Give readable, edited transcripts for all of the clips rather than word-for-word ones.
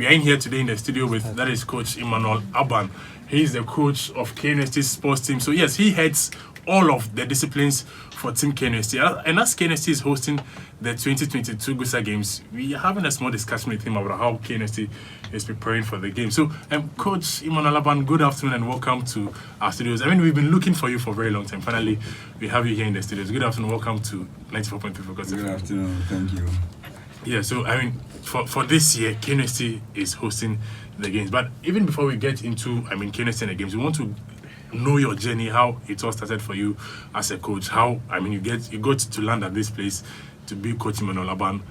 we are in here today in the studio with, that is Coach Emmanuel Abban. He is the coach of KNUST sports team. So yes, he heads all of the disciplines for Team KNUST. And as KNUST is hosting the 2022 GUSA Games, we are having a small discussion with him about how KNUST is preparing for the game. So, Coach Emmanuel Abban, good afternoon and welcome to our studios. I mean, we've been looking for you for a very long time. Finally, we have you here in the studios. Good afternoon, welcome to 94.3 Focus. Good afternoon, thank you. Yeah, so I mean, for this year, KNUST is hosting the games. But even before we get into, KNUST and the games, we want to know your journey, how it all started for you as a coach. How, you got to land at this place to be Coach Emmanuel Abban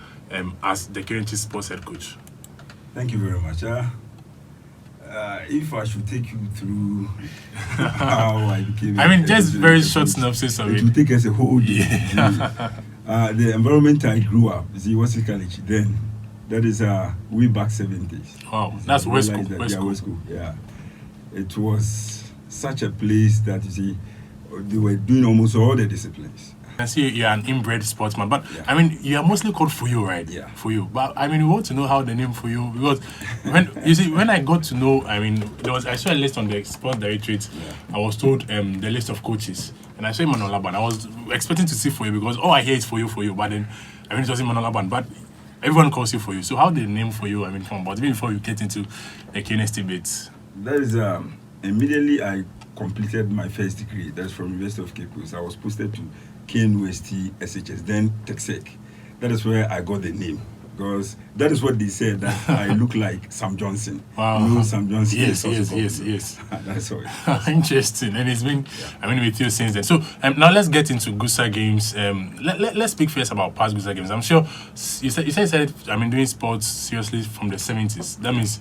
as the KNUST sports head coach. Thank you very much. If I should take you through how I became... just very short synopsis of it. It will take us a whole day. Yeah. The environment I grew up, West College, then, that is way back 70s. Wow, that's West School. West School, yeah. It was such a place that, they were doing almost all the disciplines. I see you're an inbred sportsman, but yeah. You are mostly called Fuyo, right? Yeah. Fuyo. But we want to know how the name Fuyo, because when I got to know, I saw a list on the Sport Directorate. Yeah. I was told the list of coaches, and I saw Emmanuel Abban. I was expecting to see Fuyo because all I hear is Fuyo, but then it was Emmanuel Abban. But everyone calls you Fuyo. So how did the name Fuyo come about? Even before you get into the KNUST bits. That is immediately I completed my first degree. That's from University of Cape Coast. I was posted to KNUST-SHS, then TEK. That is where I got the name, because that is what they said, that I look like Sam Johnson. Wow. You know Sam Johnson? Yes. That's all. Interesting. And it's been, with you since then. So now let's get into GUSA Games. Let's speak first about past GUSA Games. I'm sure you said you started, doing sports seriously from the 70s. That means,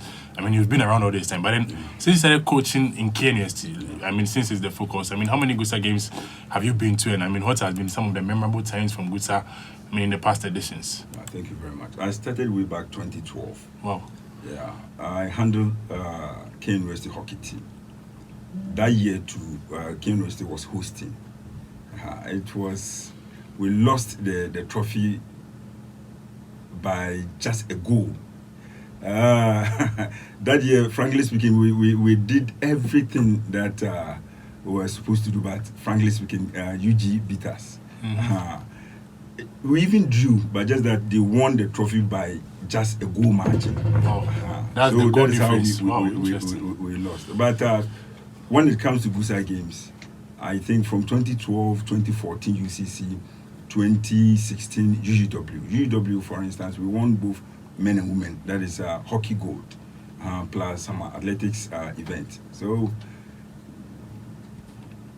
you've been around all this time. But then, since you started coaching in KNUST, since it's the focus, how many GUSA Games have you been to? And what has been some of the memorable times from GUSA, in the past editions? Thank you very much. I started way back 2012. Wow. Yeah. I handled KNUST hockey team. That year, too, KNUST was hosting. We lost the trophy by just a goal. That year, frankly speaking, we did everything that we were supposed to do, but frankly speaking, UG beat us. Mm-hmm. We even drew, but just that they won the trophy by just a goal margin. Oh, that's the goal difference. We lost. But when it comes to GUSA Games, I think from 2012, 2014 UCC, 2016 UGW. UGW, for instance, we won both men and women. That is hockey gold plus some athletics event. So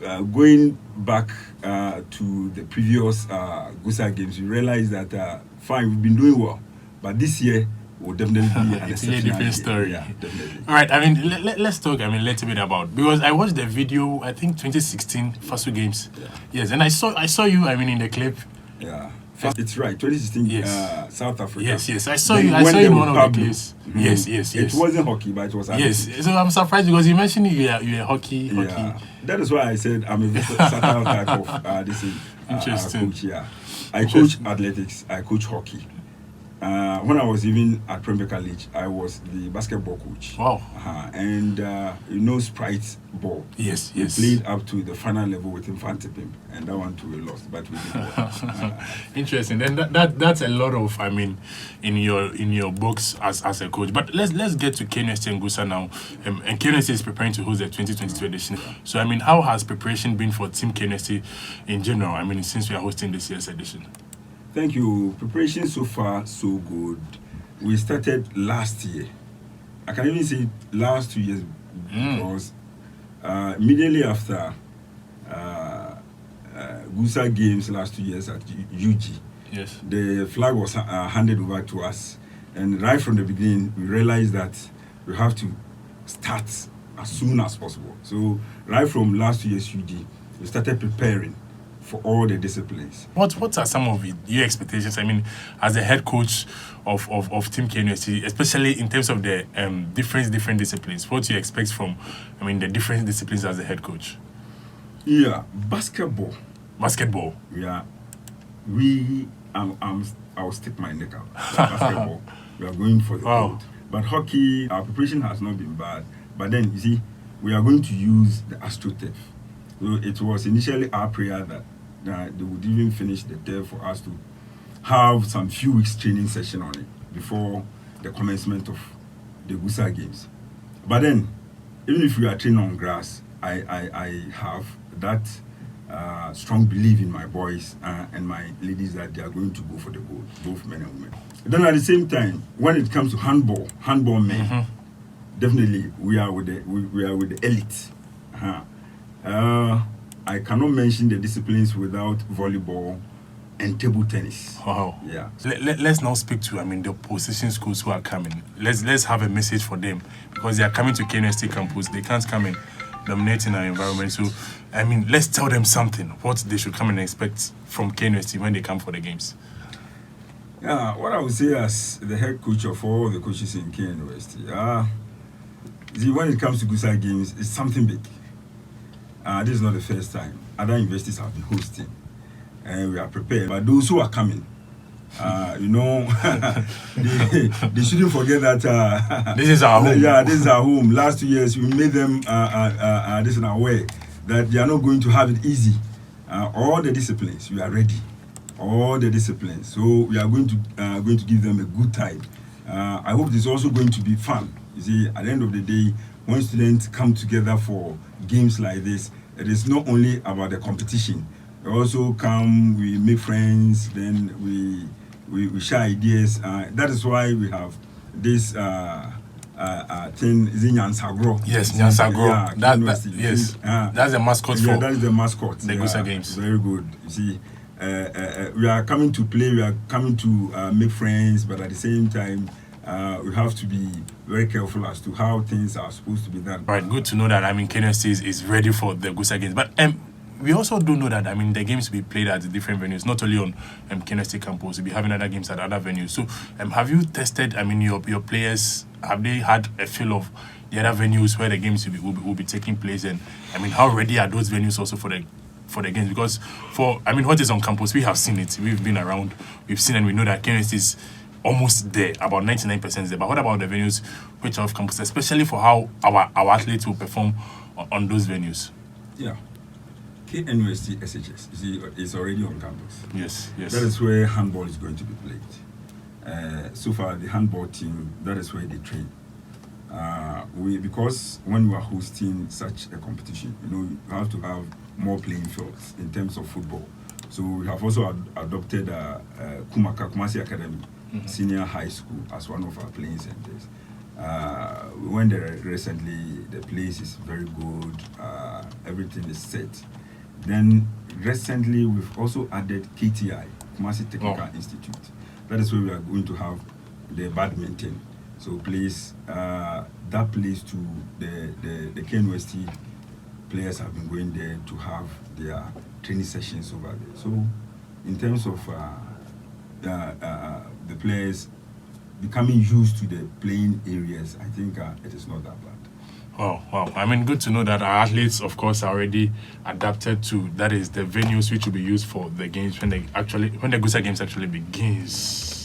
going back to the previous GUSA Games, we realized that fine, we've been doing well, but this year will definitely be an it's a different story. Yeah, definitely. All right, let's talk a little bit about, because I watched the video, I think 2016 FASU Games. Yeah. Yes, and I saw you in the clip. Yeah. It's right, 2016, yes. South Africa. Yes. I saw you in one of the clips. Mm-hmm. Yes. It wasn't hockey, but it was athletics. Yes, so I'm surprised because you mentioned you're hockey. Yeah. That is why I said I'm a versatile type of Interesting. coach. Yeah. I coach athletics, I coach hockey. When I was even at Premier College, I was the basketball coach. Wow. And Sprite ball. Yes. We played up to the final level with Infante Pimp, and that one too we lost, but we did well. Interesting. Then that's a lot of in your books as a coach. But let's get to KNUST and GUSA now. And KNUST is preparing to host the 2022 edition. So how has preparation been for Team KNUST in general? Since we are hosting this year's edition. Thank you. Preparation so far, so good. We started last year. I can even say last 2 years because immediately after GUSA Games last 2 years at UG, yes, the flag was handed over to us. And right from the beginning, we realized that we have to start as soon as possible. So right from last 2 years UG, we started preparing for all the disciplines. What are some of your expectations? As the head coach of Team KNUST, especially in terms of the different disciplines. What do you expect from the different disciplines as the head coach? Yeah, basketball. Yeah, I'll stick my neck out. Basketball. We are going for the gold. But hockey, our preparation has not been bad. But then, you see, we are going to use the AstroTurf. So it was initially our prayer that they would even finish the turf for us to have some few weeks training session on it before the commencement of the GUSA Games. But then, even if we are training on grass, I have that strong belief in my boys and my ladies that they are going to go for the gold, both men and women. Then at the same time, when it comes to handball men, definitely we are with the elite. I cannot mention the disciplines without volleyball and table tennis. Wow. Yeah. Let's now speak to the opposition schools who are coming. Let's have a message for them, because they are coming to KNUST-TEK campus. They can't come and dominate in our environment. So let's tell them something, what they should come and expect from KNUST when they come for the games. Yeah, what I would say as the head coach of all the coaches in KNUST, see, when it comes to GUSA Games, it's something big. This is not the first time. Other universities have been hosting, and we are prepared. But those who are coming, they shouldn't forget that this is our home. Yeah, this is our home. Last 2 years, we made them this in our way that they are not going to have it easy. All the disciplines, we are ready. All the disciplines, so we are going to give them a good time. I hope this is also going to be fun. You see, at the end of the day, when students come together for games like this, it is not only about the competition. We also come, we make friends, then we share ideas. That is why we have this thing, is in Nyansagro. Yes, Nyansagro. Yeah, yes, that's the mascot for that is the mascot. The GUSA Games. Very good. You see, we are coming to play, we are coming to make friends, but at the same time, we have to be very careful as to how things are supposed to be done. Right, good to know that KNUST is ready for the GUSA Games. But we also do know that the games will be played at different venues, not only on KNUST campus. We'll be having other games at other venues. So have you tested your players? Have they had a feel of the other venues where the games will be taking place? And how ready are those venues also for the games? Because what is on campus, we have seen it. We've been around, we've seen, and we know that KNUST is almost there, about 99% there. But what about the venues which are off campus, especially for how our athletes will perform on those venues? Yeah. KNUST SHS, you see, is already on campus. Yes. That is where handball is going to be played. So far, the handball team, that is where they train. Because when we are hosting such a competition, you have to have more playing fields in terms of football. So we have also adopted Kumasi Academy, Senior High School, as one of our playing centers. We went there recently. The place is very good. Everything is set. Then recently, we've also added KTI, Kumasi Technical Institute. That is where we are going to have the badminton. So that place to the KNUST players have been going there to have their training sessions over there. So in terms of the players becoming used to the playing areas, I think it is not that bad. Oh, wow. Good to know that our athletes, of course, are already adapted to, that is, the venues which will be used for the games when the GUSA Games actually begins.